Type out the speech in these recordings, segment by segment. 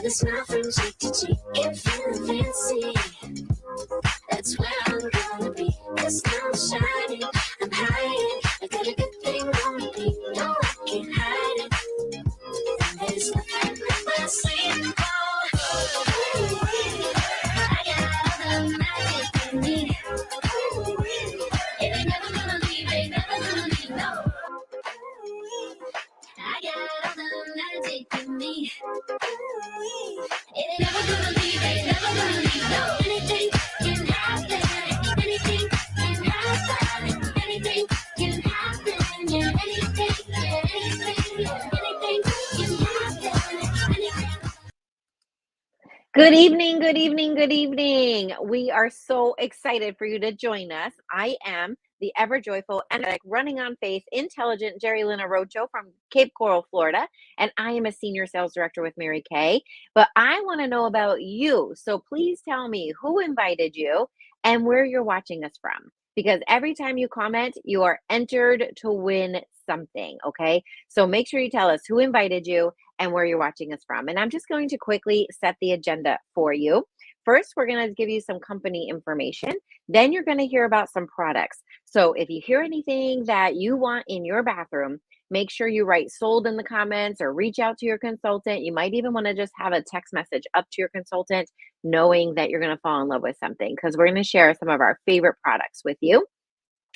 a smile from cheek to cheek. If feeling fancy, that's where I'm gonna be. 'Cause now I'm shining, I'm hiding. I got a good thing on me, no I can't hide it. There's nothing up my sleeve. I got all the magic in me. It ain't never gonna leave, ain't never gonna leave, no. I got all the magic in me. It ain't never gonna leave, ain't never gonna leave, no. Anything can happen, anything can happen, anything can happen, yeah, anything, yeah, anything, yeah, anything can happen, anything. Good evening, good evening, good evening. We are so excited for you to join us. I am the ever joyful, energetic, running on faith, intelligent Jerry Lina Rocho from Cape Coral, Florida, and I am a senior sales director with Mary Kay. But I want to know about you. So please tell me who invited you and where you're watching us from. Because every time you comment, you are entered to win something. Okay. So make sure you tell us who invited you and where you're watching us from. And I'm just going to quickly set the agenda for you. First, we're going to give you some company information. Then you're going to hear about some products. So if you hear anything that you want in your bathroom, make sure you write sold in the comments or reach out to your consultant. You might even want to just have a text message up to your consultant, knowing that you're going to fall in love with something, because we're going to share some of our favorite products with you.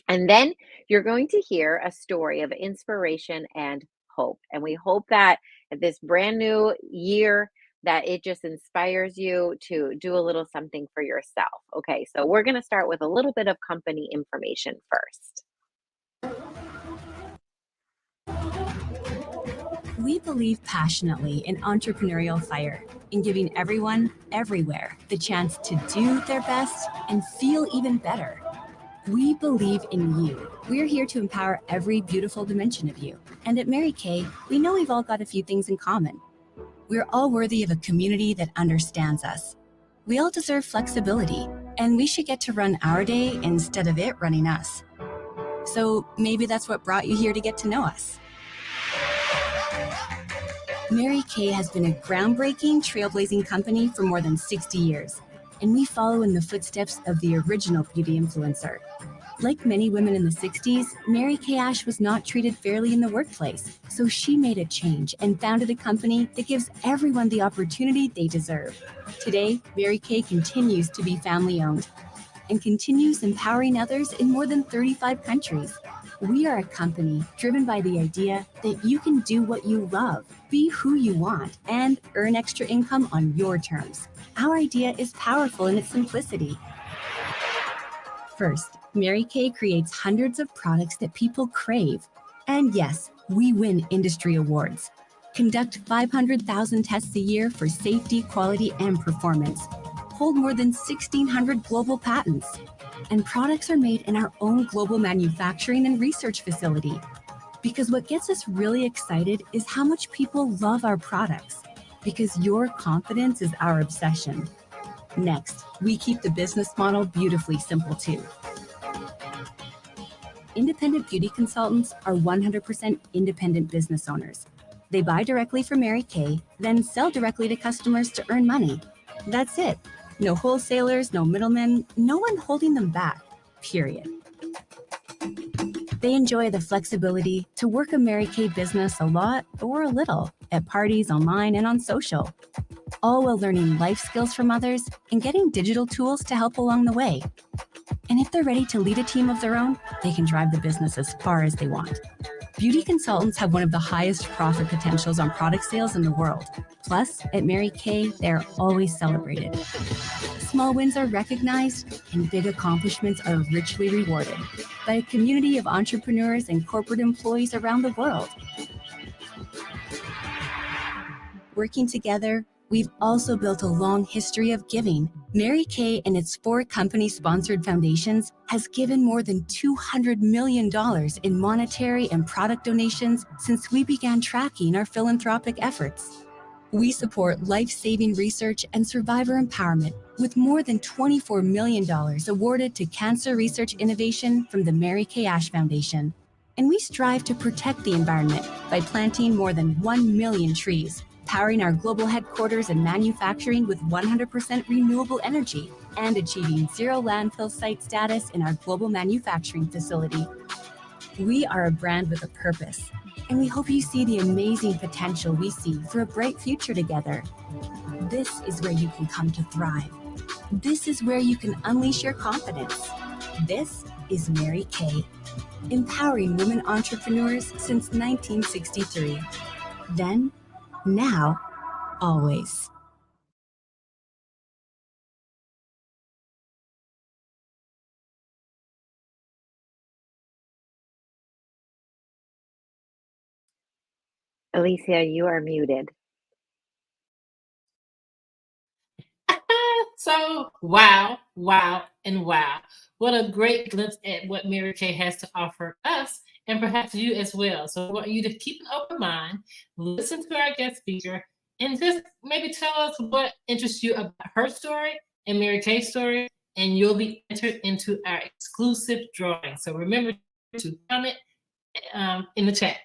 And then you're going to hear a story of inspiration and hope. And we hope that this brand new year, that it just inspires you to do a little something for yourself. Okay, so we're going to start with a little bit of company information first. We believe passionately in entrepreneurial fire, in giving everyone, everywhere, the chance to do their best and feel even better. We believe in you. We're here to empower every beautiful dimension of you. And at Mary Kay, we know we've all got a few things in common. We're all worthy of a community that understands us. We all deserve flexibility, and we should get to run our day instead of it running us. So maybe that's what brought you here to get to know us. Mary Kay has been a groundbreaking, trailblazing company for more than 60 years, and we follow in the footsteps of the original beauty influencer. Like many women in the 60s, Mary Kay Ash was not treated fairly in the workplace, so she made a change and founded a company that gives everyone the opportunity they deserve. Today, Mary Kay continues to be family-owned and continues empowering others in more than 35 countries. We are a company driven by the idea that you can do what you love, be who you want, and earn extra income on your terms. Our idea is powerful in its simplicity. First, Mary Kay creates hundreds of products that people crave. And yes, we win industry awards. Conduct 500,000 tests a year for safety, quality, and performance. Hold more than 1,600 global patents. And products are made in our own global manufacturing and research facility. Because what gets us really excited is how much people love our products. Because your confidence is our obsession. Next, we keep the business model beautifully simple too. Independent beauty consultants are 100% independent business owners. They buy directly from Mary Kay, then sell directly to customers to earn money. That's it. No wholesalers, no middlemen, no one holding them back, period. They enjoy the flexibility to work a Mary Kay business a lot or a little at parties, online, and on social, all while learning life skills from others and getting digital tools to help along the way. And if they're ready to lead a team of their own, they can drive the business as far as they want. Beauty consultants have one of the highest profit potentials on product sales in the world. Plus, at Mary Kay, they're always celebrated. Small wins are recognized, and big accomplishments are richly rewarded by a community of entrepreneurs and corporate employees around the world. Working together, we've also built a long history of giving. Mary Kay and its 4 company-sponsored foundations has given more than $200 million in monetary and product donations since we began tracking our philanthropic efforts. We support life-saving research and survivor empowerment with more than $24 million awarded to cancer research innovation from the Mary Kay Ash Foundation. And we strive to protect the environment by planting more than 1 million trees, powering our global headquarters and manufacturing with 100% renewable energy, and achieving zero landfill site status in our global manufacturing facility. We are a brand with a purpose, and we hope you see the amazing potential we see for a bright future together. This is where you can come to thrive. This is where you can unleash your confidence. This is Mary Kay, empowering women entrepreneurs since 1963. Then, now, always. Alicia, you are muted. So, wow, and wow. What a great glimpse at what Mary Kay has to offer us and perhaps you as well. So, I want you to keep an open mind, listen to our guest speaker, and just maybe tell us what interests you about her story and Mary Kay's story, and you'll be entered into our exclusive drawing. So, remember to comment in the chat.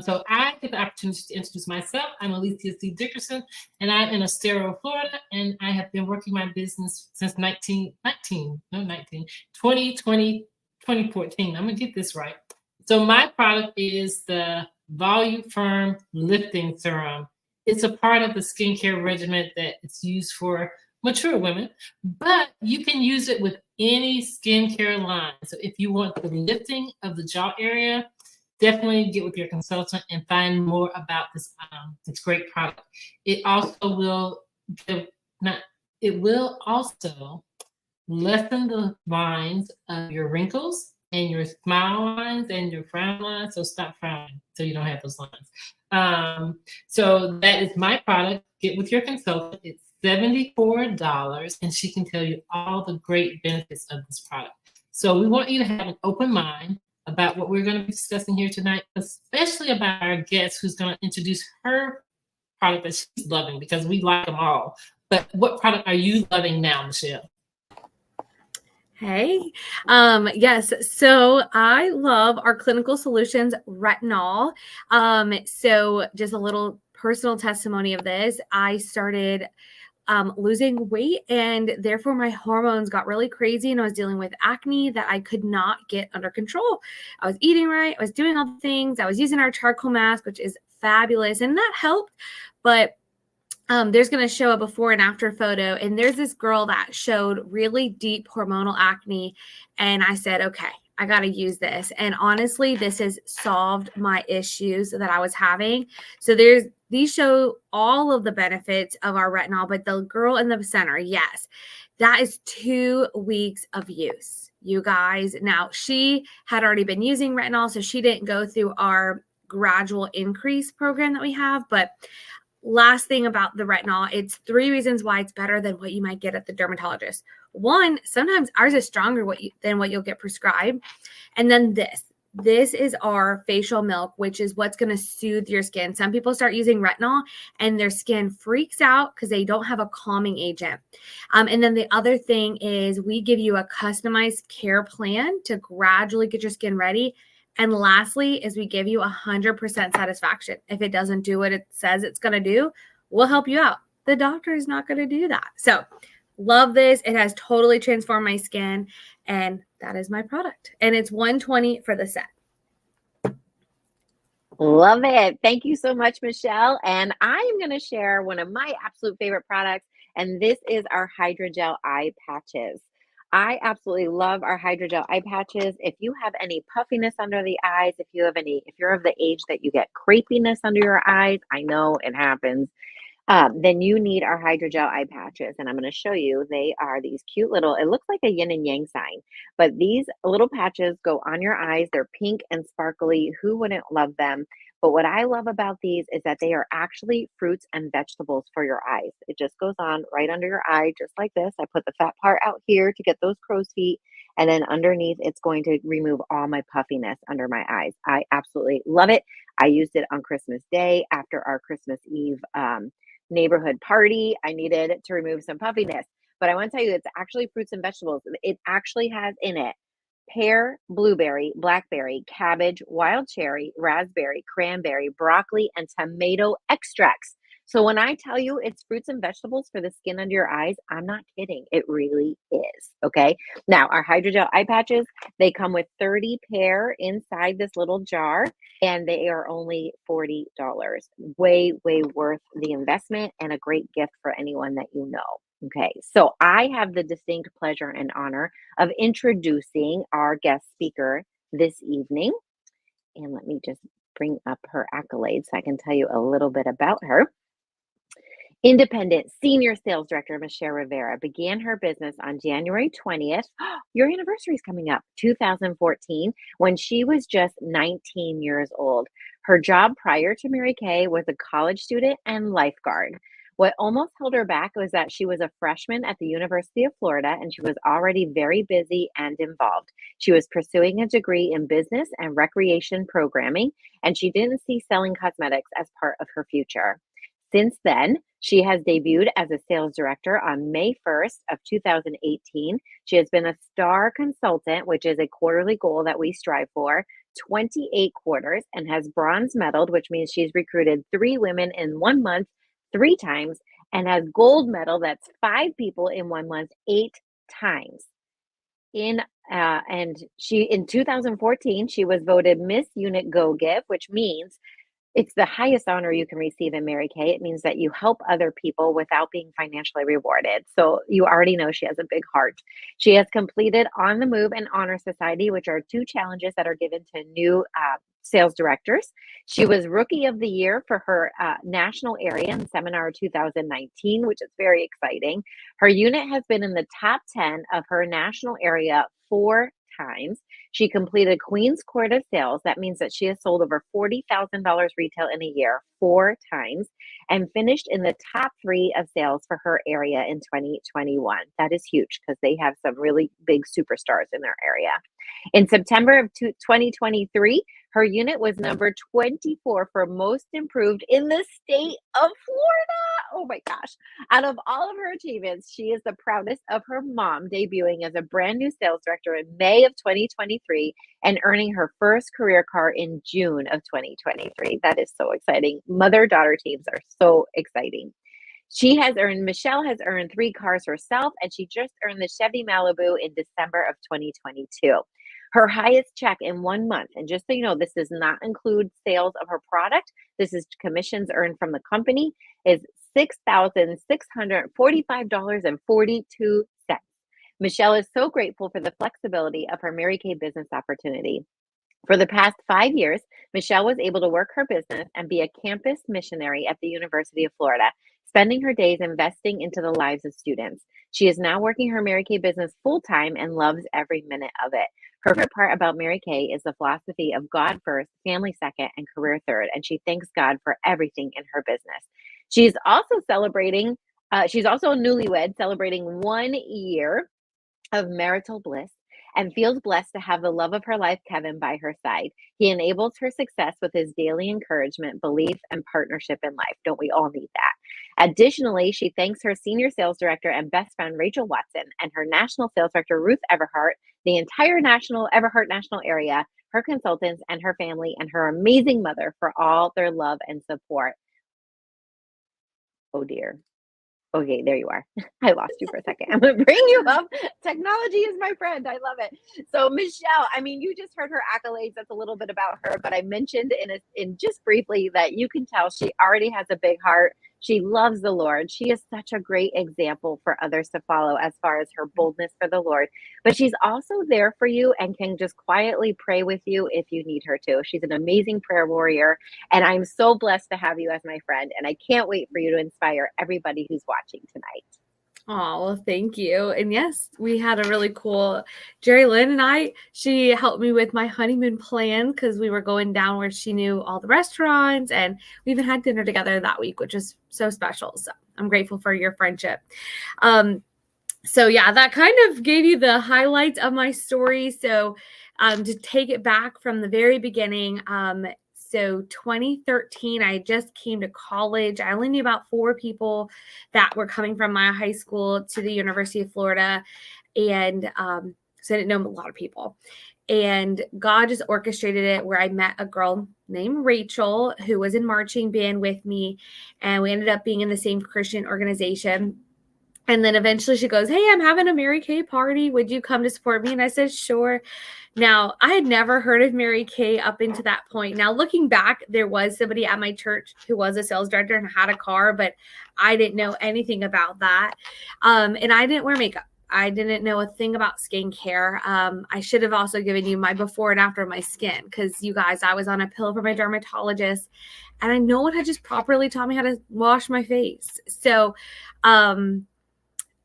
So I get the opportunity to introduce myself. I'm Alicia C. Dickerson, and I'm in Estero, Florida, and I have been working my business since 2020, 2014. I'm gonna get this right. So my product is the Volume Firm Lifting Serum. It's a part of the skincare regimen that it's used for mature women, but you can use it with any skincare line. So if you want the lifting of the jaw area, definitely get with your consultant and find more about this great product. It also will also lessen the lines of your wrinkles and your smile lines and your frown lines. So stop frowning so you don't have those lines. So that is my product. Get with your consultant. It's $74, and she can tell you all the great benefits of this product. So we want you to have an open mind about what we're going to be discussing here tonight, especially about our guest who's going to introduce her product that she's loving, because we like them all. But what product are you loving now, Michelle? Hey, yes. So I love our Clinical Solutions retinol. So just a little personal testimony of this. I started losing weight, and therefore my hormones got really crazy, and I was dealing with acne that I could not get under control. I was eating right. I was doing all the things. I was using our charcoal mask, which is fabulous, and that helped. But there's going to show a before and after photo, and there's this girl that showed really deep hormonal acne, and I said, okay, I got to use this. And honestly, this has solved my issues that I was having. So these show all of the benefits of our retinol, but the girl in the center, yes, that is 2 weeks of use, you guys. Now, she had already been using retinol, so she didn't go through our gradual increase program that we have, but last thing about the retinol, it's 3 reasons why it's better than what you might get at the dermatologist. 1, sometimes ours is stronger than what you'll get prescribed. And then this is our facial milk, which is what's going to soothe your skin. Some people start using retinol and their skin freaks out because they don't have a calming agent. And then the other thing is we give you a customized care plan to gradually get your skin ready. And lastly, is we give you 100% satisfaction. If it doesn't do what it says it's going to do, we'll help you out. The doctor is not going to do that. So love this. It has totally transformed my skin, and that is my product. And it's $120 for the set. Love it. Thank you so much, Michelle. And I am going to share one of my absolute favorite products, and this is our Hydrogel eye patches. I absolutely love our Hydrogel eye patches. If you have any puffiness under the eyes, if you're of the age that you get crepiness under your eyes, I know it happens, then you need our Hydrogel eye patches. And I'm going to show you, they are these cute little, it looks like a yin and yang sign, but these little patches go on your eyes. They're pink and sparkly. Who wouldn't love them? But what I love about these is that they are actually fruits and vegetables for your eyes. It just goes on right under your eye, just like this. I put the fat part out here to get those crow's feet. And then underneath, it's going to remove all my puffiness under my eyes. I absolutely love it. I used it on Christmas Day after our Christmas Eve neighborhood party. I needed to remove some puffiness. But I want to tell you, it's actually fruits and vegetables. It actually has in it pear, blueberry, blackberry, cabbage, wild cherry, raspberry, cranberry, broccoli, and tomato extracts. So when I tell you it's fruits and vegetables for the skin under your eyes, I'm not kidding. It really is. Okay. Now, our hydrogel eye patches, they come with 30 pair inside this little jar, and they are only $40. Way, way worth the investment and a great gift for anyone that you know. Okay. So I have the distinct pleasure and honor of introducing our guest speaker this evening. And let me just bring up her accolades so I can tell you a little bit about her. Independent Senior Sales Director Michelle Rivera began her business on January 20th. Your anniversary is coming up, 2014, when she was just 19 years old. Her job prior to Mary Kay was a college student and lifeguard. What almost held her back was that she was a freshman at the University of Florida and she was already very busy and involved. She was pursuing a degree in business and recreation programming, and she didn't see selling cosmetics as part of her future. Since then, she has debuted as a sales director on May 1st of 2018. She has been a star consultant, which is a quarterly goal that we strive for, 28 quarters, and has bronze medaled, which means she's recruited 3 women in 1 month 3 times, and has gold medal, that's 5 people in 1 month 8 times. In 2014, she was voted Miss Unit Go Give, which means it's the highest honor you can receive in Mary Kay. It means that you help other people without being financially rewarded. So you already know she has a big heart. She has completed On the Move and Honor Society, which are 2 challenges that are given to new sales directors. She was Rookie of the Year for her national area in Seminar 2019, which is very exciting. Her unit has been in the top 10 of her national area 4 times. She completed Queen's Court of Sales. That means that she has sold over $40,000 retail in a year 4 times, and finished in the top 3 of sales for her area in 2021. That is huge because they have some really big superstars in their area. In September of 2023, her unit was number 24 for most improved in the state of Florida. Oh my gosh. Out of all of her achievements, she is the proudest of her mom debuting as a brand new sales director in May of 2023 and earning her first career car in June of 2023. That is so exciting. Mother-daughter teams are so exciting. Michelle has earned 3 cars herself, and she just earned the Chevy Malibu in December of 2022. Her highest check in 1 month, and just so you know, this does not include sales of her product, this is commissions earned from the company, is $6,645.42. Michelle is so grateful for the flexibility of her Mary Kay business opportunity. For the past 5 years, Michelle was able to work her business and be a campus missionary at the University of Florida, spending her days investing into the lives of students. She is now working her Mary Kay business full-time and loves every minute of it. Her favorite part about Mary Kay is the philosophy of God first, family second, and career third, and she thanks God for everything in her business. She's also a newlywed, celebrating 1 year of marital bliss, and feels blessed to have the love of her life, Kevin, by her side. He enables her success with his daily encouragement, belief, and partnership in life. Don't we all need that? Additionally, she thanks her senior sales director and best friend, Rachel Watson, and her national sales director, Ruth Everhart, the entire Everhart national area, her consultants, and her family, and her amazing mother for all their love and support. Oh dear. Okay, there you are. I lost you for a second. I'm going to bring you up. Technology is my friend. I love it. So Michelle, I mean, you just heard her accolades. That's a little bit about her, but I mentioned in just briefly that you can tell she already has a big heart. She loves the Lord. She is such a great example for others to follow as far as her boldness for the Lord. But she's also there for you and can just quietly pray with you if you need her to. She's an amazing prayer warrior. And I'm so blessed to have you as my friend. And I can't wait for you to inspire everybody who's watching tonight. Oh, well, thank you. And yes, we had a really cool, Jerry Lynn and she helped me with my honeymoon plan because we were going down where she knew all the restaurants, and we even had dinner together that week, which is so special. So I'm grateful for your friendship. So yeah, that kind of gave you the highlights of my story. So to take it back from the very beginning, so 2013, I just came to college. I only knew about 4 people that were coming from my high school to the University of Florida. And so I didn't know a lot of people. And God just orchestrated it where I met a girl named Rachel who was in marching band with me. And we ended up being in the same Christian organization. And then eventually she goes, "Hey, I'm having a Mary Kay party. Would you come to support me?" And I said, "Sure." Now, I had never heard of Mary Kay up into that point. Now, looking back, there was somebody at my church who was a sales director and had a car, but I didn't know anything about that. And I didn't wear makeup. I didn't know a thing about skincare. I should have also given you my before and after of my skin because you guys, I was on a pill for my dermatologist and no one had just properly taught me how to wash my face. So,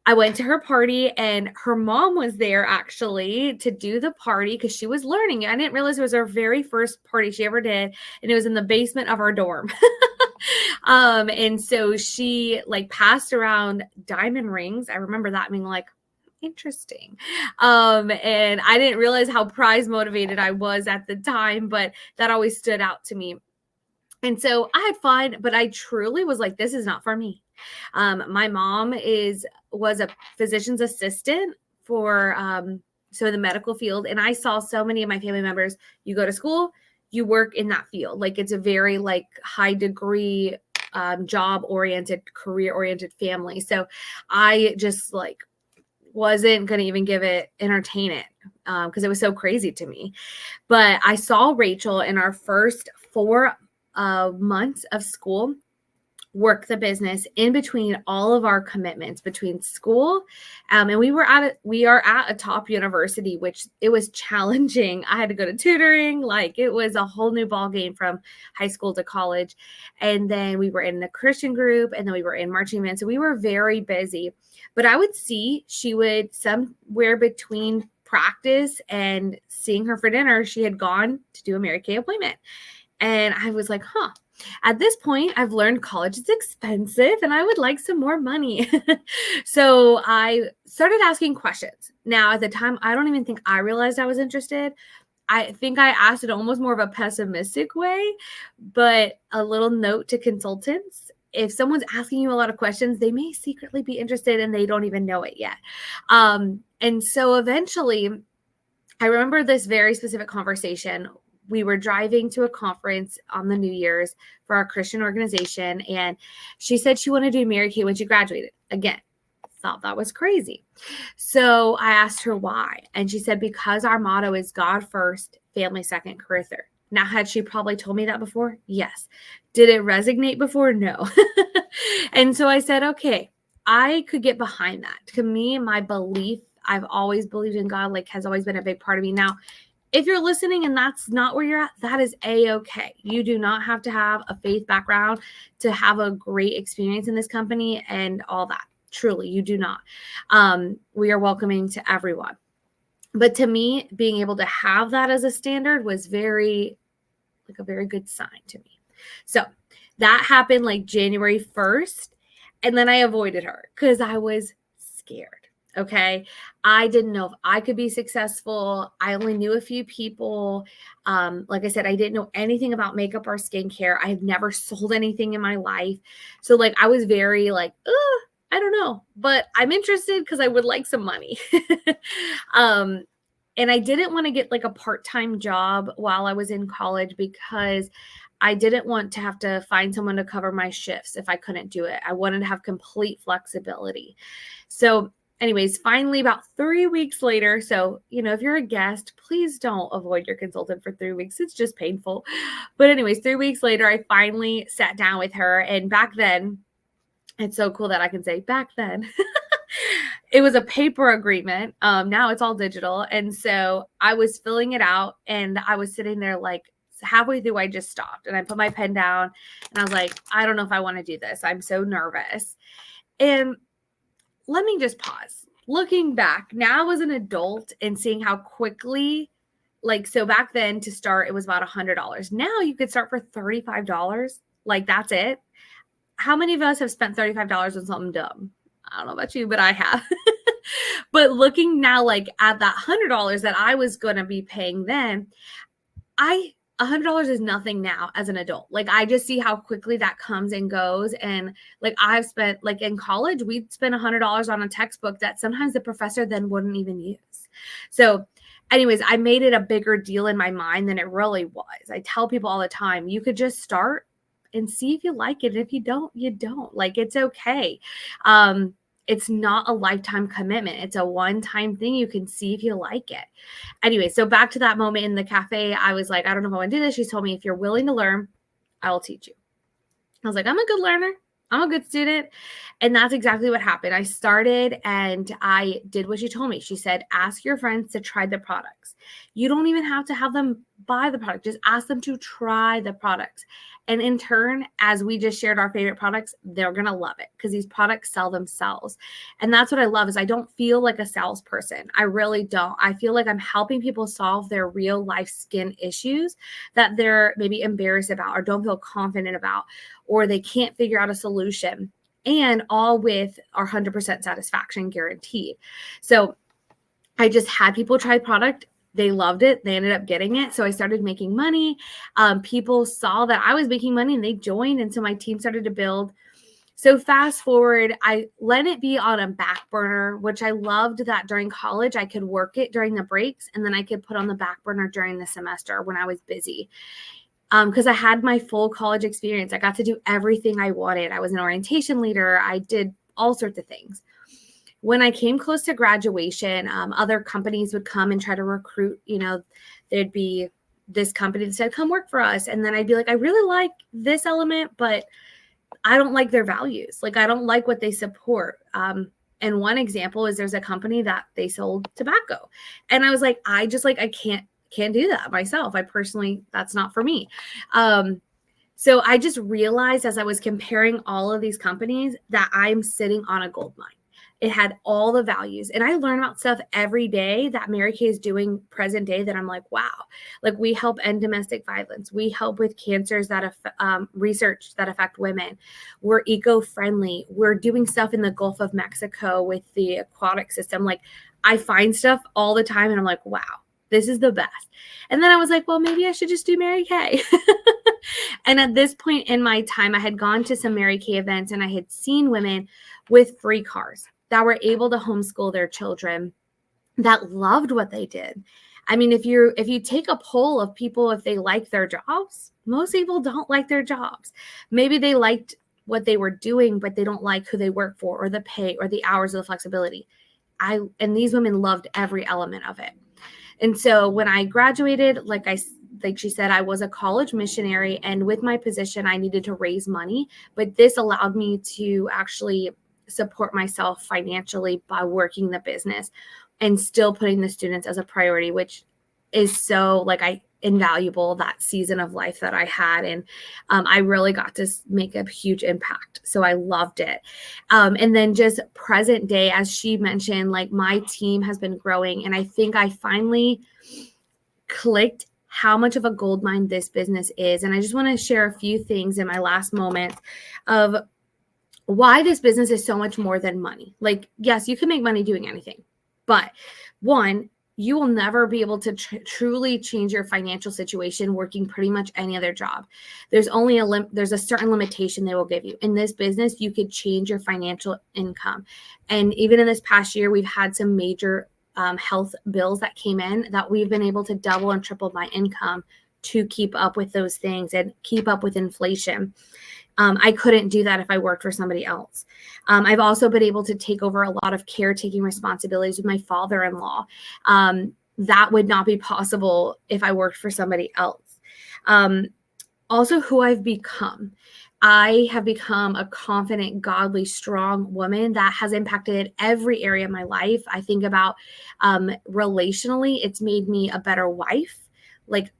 I went to her party and her mom was there actually to do the party because she was learning. I didn't realize it was her very first party she ever did. And it was in the basement of our dorm. And so she like passed around diamond rings. I remember that being like, interesting. And I didn't realize how prize motivated I was at the time, but that always stood out to me. And so I had fun, but I truly was like, this is not for me. My mom was a physician's assistant for so the medical field. And I saw so many of my family members, you go to school, you work in that field. Like it's a very like high degree job oriented, career oriented family. So I just like wasn't going to entertain it because it was so crazy to me. But I saw Rachel in our first 4 months of school work the business in between all of our commitments between school. And we are at a top university, which it was challenging. I had to go to tutoring. Like it was a whole new ball game from high school to college. And then we were in the Christian group and then we were in marching band. So we were very busy, but I would see she would somewhere between practice and seeing her for dinner, she had gone to do a Mary Kay appointment. And I was like, at this point, I've learned college is expensive and I would like some more money. So I started asking questions. Now, at the time, I don't even think I realized I was interested. I think I asked it almost more of a pessimistic way, but a little note to consultants. If someone's asking you a lot of questions, they may secretly be interested and they don't even know it yet. And so eventually, I remember this very specific conversation. We were driving to a conference on the New Year's for our Christian organization. And she said she wanted to do Mary Kay when she graduated. Again, thought that was crazy. So I asked her why. And she said, because our motto is God first, family second, career third. Now, had she probably told me that before? Yes. Did it resonate before? No. And so I said, okay, I could get behind that. To me, my belief, I've always believed in God, like has always been a big part of me. Now, if you're listening and that's not where you're at, that is a-okay. You do not have to have a faith background to have a great experience in this company and all that. Truly, you do not. We are welcoming to everyone. But to me, being able to have that as a standard was a very good sign to me. So that happened like January 1st. And then I avoided her because I was scared. Okay. I didn't know if I could be successful. I only knew a few people. Like I said, I didn't know anything about makeup or skincare. I had never sold anything in my life. So like, I was very like, I don't know, but I'm interested because I would like some money. And I didn't want to get like a part-time job while I was in college because I didn't want to have to find someone to cover my shifts if I couldn't do it. I wanted to have complete flexibility. So anyways, finally, about 3 weeks later, so, if you're a guest, please don't avoid your consultant for 3 weeks. It's just painful. But anyways, 3 weeks later, I finally sat down with her. And back then, it's so cool that I can say back then, it was a paper agreement. Now it's all digital. And so I was filling it out and I was sitting there like halfway through, I just stopped and I put my pen down and I was like, I don't know if I want to do this. I'm so nervous. And let me just pause. Looking back now as an adult and seeing how quickly, so back then to start, it was about $100. Now you could start for $35. Like that's it. How many of us have spent $35 on something dumb? I don't know about you, but I have. But looking now like at that $100 that I was going to be paying then, $100 is nothing now as an adult. Like I just see how quickly that comes and goes. And like I've spent like in college, we'd spend $100 on a textbook that sometimes the professor then wouldn't even use. So anyways, I made it a bigger deal in my mind than it really was. I tell people all the time, you could just start and see if you like it. If you don't, you don't. Like, it's okay. It's not a lifetime commitment. It's a one-time thing. You can see if you like it. Anyway, so back to that moment in the cafe, I was like, I don't know if I want to do this. She told me, if you're willing to learn, I will teach you. I was like, I'm a good learner. I'm a good student. And that's exactly what happened. I started and I did what she told me. She said, ask your friends to try the products. You don't even have to have them buy the product. Just ask them to try the products. And in turn, as we just shared our favorite products, they're going to love it because these products sell themselves. And that's what I love is I don't feel like a salesperson. I really don't. I feel like I'm helping people solve their real life skin issues that they're maybe embarrassed about or don't feel confident about, or they can't figure out a solution, and all with our 100% satisfaction guaranteed. So I just had people try the product. They loved it. They ended up getting it. So I started making money. People saw that I was making money and they joined. And so my team started to build. So fast forward, I let it be on a back burner, which I loved that during college, I could work it during the breaks and then I could put on the back burner during the semester when I was busy. Because I had my full college experience. I got to do everything I wanted. I was an orientation leader. I did all sorts of things. When I came close to graduation, other companies would come and try to recruit. There'd be this company that said, come work for us. And then I'd be like, I really like this element, but I don't like their values. Like, I don't like what they support. And one example is there's a company that they sold tobacco. And I was like, I can't do that myself. I personally, that's not for me. So I just realized as I was comparing all of these companies that I'm sitting on a gold mine. It had all the values. And I learn about stuff every day that Mary Kay is doing present day that I'm like, wow, like we help end domestic violence. We help with cancers that research that affect women. We're eco-friendly. We're doing stuff in the Gulf of Mexico with the aquatic system. Like, I find stuff all the time and I'm like, wow, this is the best. And then I was like, well, maybe I should just do Mary Kay. And at this point in my time, I had gone to some Mary Kay events and I had seen women with free cars that were able to homeschool their children, that loved what they did. I mean, if you take a poll of people, if they like their jobs, most people don't like their jobs. Maybe they liked what they were doing, but they don't like who they work for or the pay or the hours or the flexibility. And these women loved every element of it. And so when I graduated, like she said, I was a college missionary, and with my position, I needed to raise money, but this allowed me to actually support myself financially by working the business and still putting the students as a priority, which is so invaluable, that season of life that I had. And I really got to make a huge impact. So I loved it. And then just present day, as she mentioned, like my team has been growing. And I think I finally clicked how much of a gold mine this business is. And I just want to share a few things in my last moment of why this business is so much more than money. Like, yes, you can make money doing anything, but one, you will never be able to truly change your financial situation working pretty much any other job. There's only there's a certain limitation they will give you. In this business, you could change your financial income. And even in this past year, we've had some major health bills that came in that we've been able to double and triple my income to keep up with those things and keep up with inflation. I couldn't do that if I worked for somebody else. I've also been able to take over a lot of caretaking responsibilities with my father-in-law. That would not be possible if I worked for somebody else. Also, who I've become. I have become a confident, godly, strong woman that has impacted every area of my life. I think about relationally, it's made me a better wife. Like,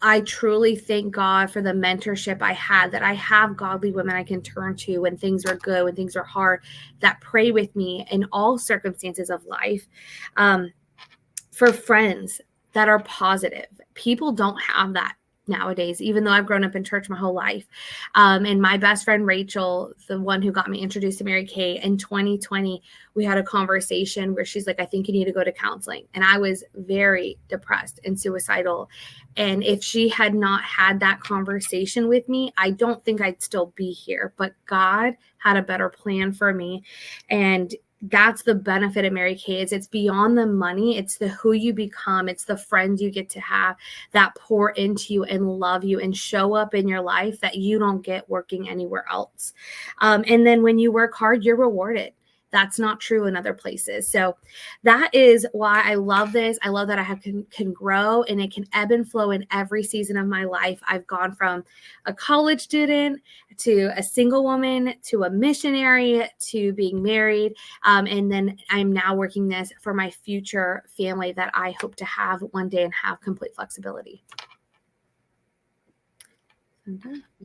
I truly thank God for the mentorship I had, that I have godly women I can turn to when things are good, when things are hard, that pray with me in all circumstances of life. For friends that are positive. People don't have that nowadays, even though I've grown up in church my whole life. And my best friend, Rachel, the one who got me introduced to Mary Kay, in 2020, we had a conversation where she's like, I think you need to go to counseling. And I was very depressed and suicidal. And if she had not had that conversation with me, I don't think I'd still be here. But God had a better plan for me. And that's the benefit of Mary Kay. It's beyond the money. It's the who you become. It's the friends you get to have that pour into you and love you and show up in your life that you don't get working anywhere else. And then when you work hard, you're rewarded. That's not true in other places. So that is why I love this. I love that I can grow, and it can ebb and flow in every season of my life. I've gone from a college student to a single woman to a missionary to being married. And then I'm now working this for my future family that I hope to have one day and have complete flexibility.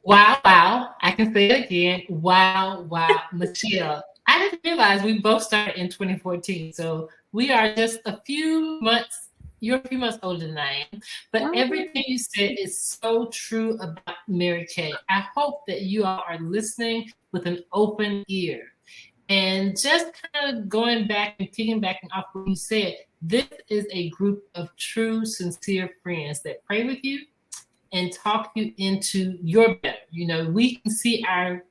Wow, wow. I can say it again. Wow, wow. Michelle, I didn't realize we both started in 2014. So we are just a few months, you're a few months older than I am. But everything you said is so true about Mary Kay. I hope that you all are listening with an open ear. And just kind of going back and piggybacking off what you said, this is a group of true, sincere friends that pray with you and talk you into your better. You know, we can see our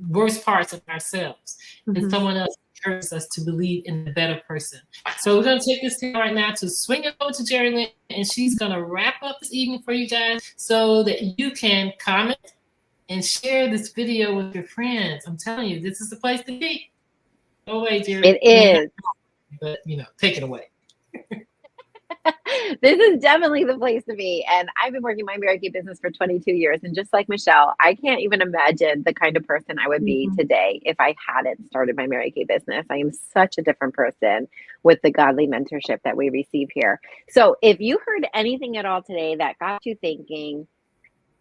worst parts of ourselves, and someone else encourages us to believe in the better person. So we're going to take this time right now to swing it over to Jerry Lynn, and she's going to wrap up this evening for you guys so that you can comment and share this video with your friends. I'm telling you, this is the place to be. Go away, Jerry. It is. But, take it away. This is definitely the place to be. And I've been working my Mary Kay business for 22 years. And just like Michelle, I can't even imagine the kind of person I would be today if I hadn't started my Mary Kay business. I am such a different person with the godly mentorship that we receive here. So if you heard anything at all today that got you thinking,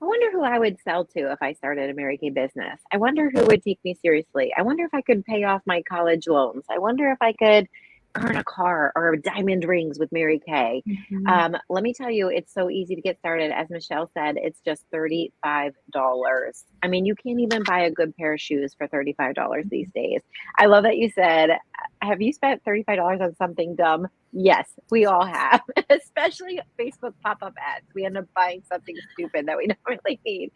I wonder who I would sell to if I started a Mary Kay business. I wonder who would take me seriously. I wonder if I could pay off my college loans. I wonder if I could earn a car or diamond rings with Mary Kay. Let me tell you, it's so easy to get started. As Michelle said, it's just $35. I mean, you can't even buy a good pair of shoes for $35 these days. I love that you said, have you spent $35 on something dumb? Yes, we all have, especially Facebook pop-up ads. We end up buying something stupid that we don't really need.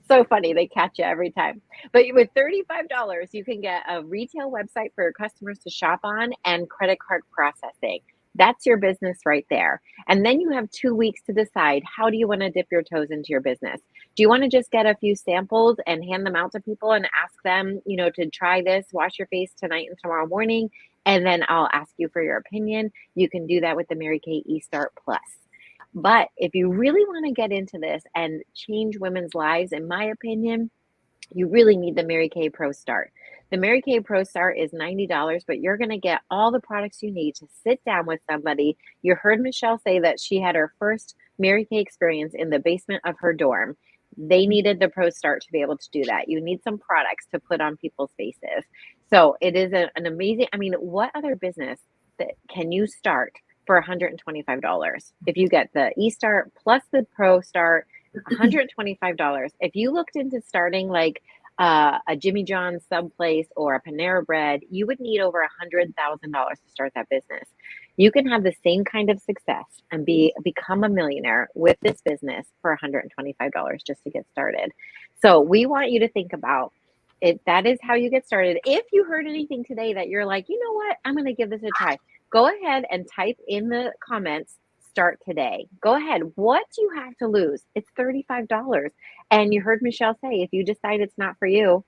So funny. They catch you every time. But with $35, you can get a retail website for your customers to shop on and credit card processing. That's your business right there. And then you have 2 weeks to decide, how do you want to dip your toes into your business? Do you want to just get a few samples and hand them out to people and ask them, to try this, wash your face tonight and tomorrow morning, and then I'll ask you for your opinion? You can do that with the Mary Kay eStart Plus. But if you really want to get into this and change women's lives, in my opinion, you really need the Mary Kay Pro Start. The Mary Kay Pro Start is $90, but you're going to get all the products you need to sit down with somebody. You heard Michelle say that she had her first Mary Kay experience in the basement of her dorm. They needed the Pro Start to be able to do that. You need some products to put on people's faces. So it is an amazing, what other business that can you start for $125? If you get the eStart plus the Pro Start, $125. If you looked into starting like a Jimmy John's someplace or a Panera Bread, you would need over $100,000 to start that business. You can have the same kind of success and become a millionaire with this business for $125 just to get started. So we want you to think about it. That is how you get started. If you heard anything today that you're like, you know what, I'm going to give this a try, go ahead and type in the comments, start today. Go ahead. What do you have to lose? It's $35. And you heard Michelle say, if you decide it's not for you,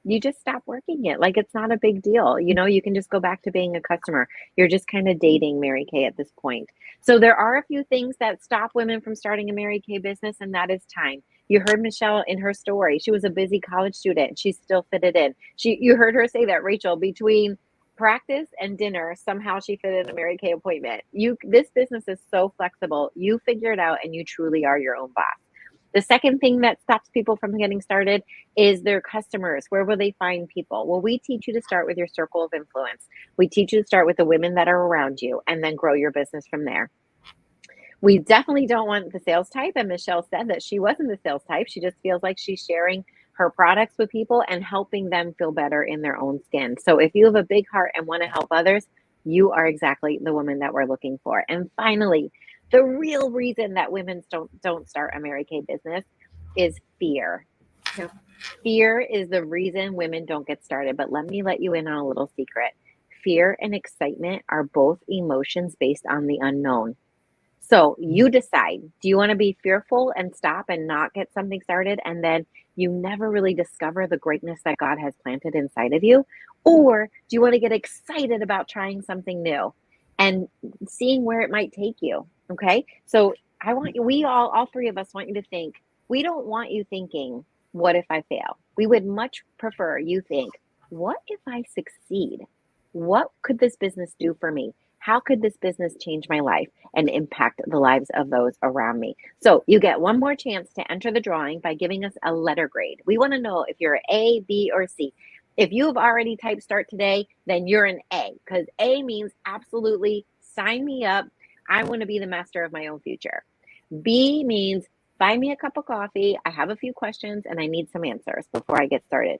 you just stop working it. Like, it's not a big deal. You can just go back to being a customer. You're just kind of dating Mary Kay at this point. So there are a few things that stop women from starting a Mary Kay business, and that is time. You heard Michelle in her story. She was a busy college student. She still fit it in. You heard her say that, Rachel, between practice and dinner, somehow she fit in a Mary Kay appointment. This business is so flexible. You figure it out, and you truly are your own boss. The second thing that stops people from getting started is their customers. Where will they find people? Well, we teach you to start with your circle of influence. We teach you to start with the women that are around you and then grow your business from there. We definitely don't want the sales type. And Michelle said that she wasn't the sales type. She just feels like she's sharing her products with people and helping them feel better in their own skin. So if you have a big heart and want to help others, you are exactly the woman that we're looking for. And finally, the real reason that women don't start a Mary Kay business is fear. Yeah. Fear is the reason women don't get started. But let me let you in on a little secret. fear and excitement are both emotions based on the unknown. So you decide, do you want to be fearful and stop and not get something started? And then you never really discover the greatness that God has planted inside of you? Or do you want to get excited about trying something new and seeing where it might take you? Okay. So I want you, all three of us want you to think, we don't want you thinking, what if I fail? We would much prefer you think, what if I succeed? What could this business do for me? How could this business change my life and impact the lives of those around me? So you get one more chance to enter the drawing by giving us a letter grade. We want to know if you're A, B, or C. If you've already typed start today, then you're an A, because A means absolutely sign me up. I want to be the master of my own future. B means buy me a cup of coffee. I have a few questions and I need some answers before I get started.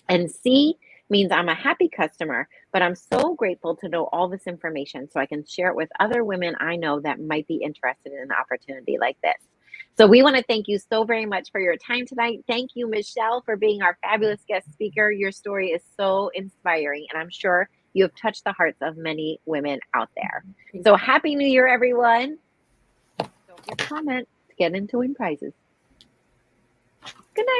And C means I'm a happy customer, but I'm so grateful to know all this information so I can share it with other women I know that might be interested in an opportunity like this. So we want to thank you so very much for your time tonight. Thank you, Michelle, for being our fabulous guest speaker. Your story is so inspiring, and I'm sure you have touched the hearts of many women out there. So happy New Year, everyone. Don't forget to comment to get into win prizes. Good night.